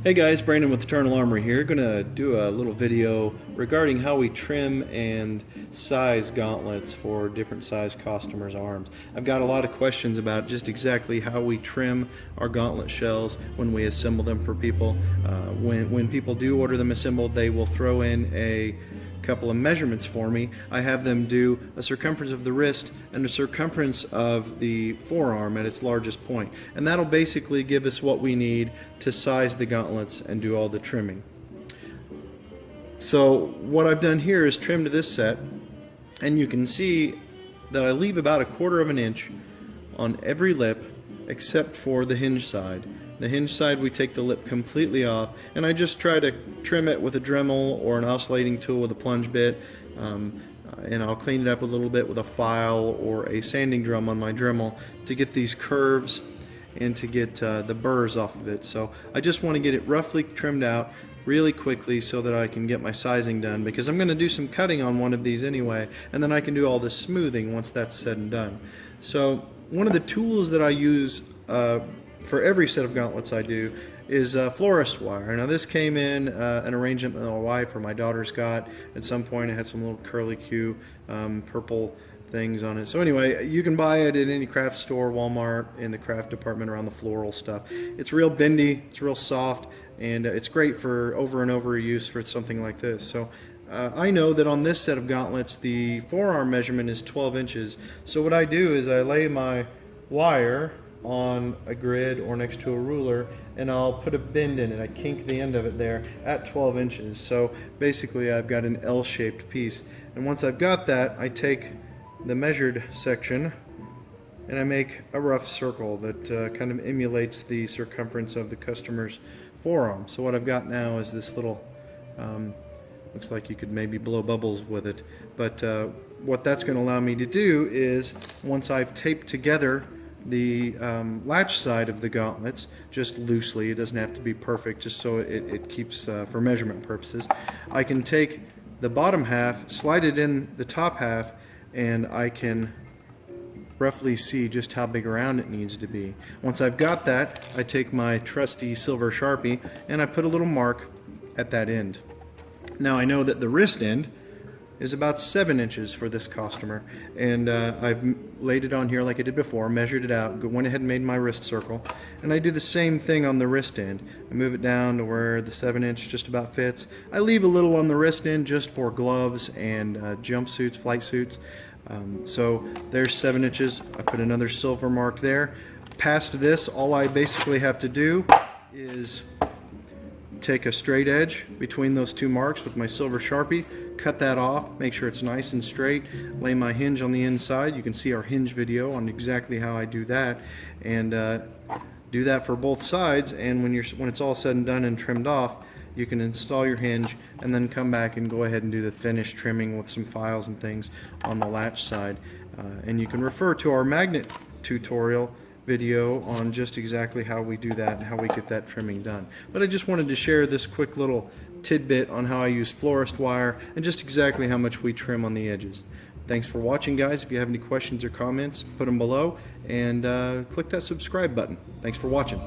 Hey guys, Brandon with Eternal Armory here. Going to do a little video regarding how we trim and size gauntlets for different size customers' arms. I've got a lot of questions about just exactly how we trim our gauntlet shells when we assemble them for people. When people do order them assembled, they will throw in a couple of measurements for me. I have them do a circumference of the wrist and a circumference of the forearm at its largest point, and that'll basically give us what we need to size the gauntlets and do all the trimming. So what I've done here is trimmed this set, and you can see that I leave about 1/4 of an inch on every lip except for the hinge side. The hinge side, we take the lip completely off, and I just try to trim it with a Dremel or an oscillating tool with a plunge bit, and I'll clean it up a little bit with a file or a sanding drum on my Dremel to get these curves and to get the burrs off of it. So I just want to get it roughly trimmed out really quickly so that I can get my sizing done, because I'm going to do some cutting on one of these anyway, and then I can do all the smoothing once that's said and done. So one of the tools that I use for every set of gauntlets I do is florist wire. Now this came in an arrangement that my wife or my daughter's got. At some point it had some little curly Q purple things on it. So anyway, you can buy it at any craft store, Walmart, in the craft department around the floral stuff. It's real bendy, it's real soft, and it's great for over and over use for something like this. So I know that on this set of gauntlets the forearm measurement is 12 inches. So what I do is I lay my wire on a grid or next to a ruler, and I'll put a bend in it. I kink the end of it there at 12 inches. So basically I've got an L-shaped piece, and once I've got that, I take the measured section and I make a rough circle that kind of emulates the circumference of the customer's forearm. So what I've got now is this little looks like you could maybe blow bubbles with it, but what that's going to allow me to do is, once I've taped together the latch side of the gauntlets, just loosely, it doesn't have to be perfect, just so it keeps for measurement purposes, I can take the bottom half, slide it in the top half, and I can roughly see just how big around it needs to be. Once I've got that, I take my trusty silver Sharpie and I put a little mark at that end. Now I know that the wrist end is about 7 inches for this customer, and I've laid it on here like I did before, measured it out, went ahead and made my wrist circle, and I do the same thing on the wrist end. I move it down to where the 7 inch just about fits. I leave a little on the wrist end just for gloves and jumpsuits, flight suits. So there's 7 inches. I put another silver mark there. Past this, all I basically have to do is take a straight edge between those two marks with my silver Sharpie, cut that off, make sure it's nice and straight, lay my hinge on the inside. You can see our hinge video on exactly how I do that, and do that for both sides, and when it's all said and done and trimmed off, you can install your hinge and then come back and go ahead and do the finished trimming with some files and things on the latch side. And you can refer to our magnet tutorial video on just exactly how we do that and how we get that trimming done. But I just wanted to share this quick little tidbit on how I use florist wire and just exactly how much we trim on the edges. Thanks for watching, guys. If you have any questions or comments, put them below, and click that subscribe button. Thanks for watching.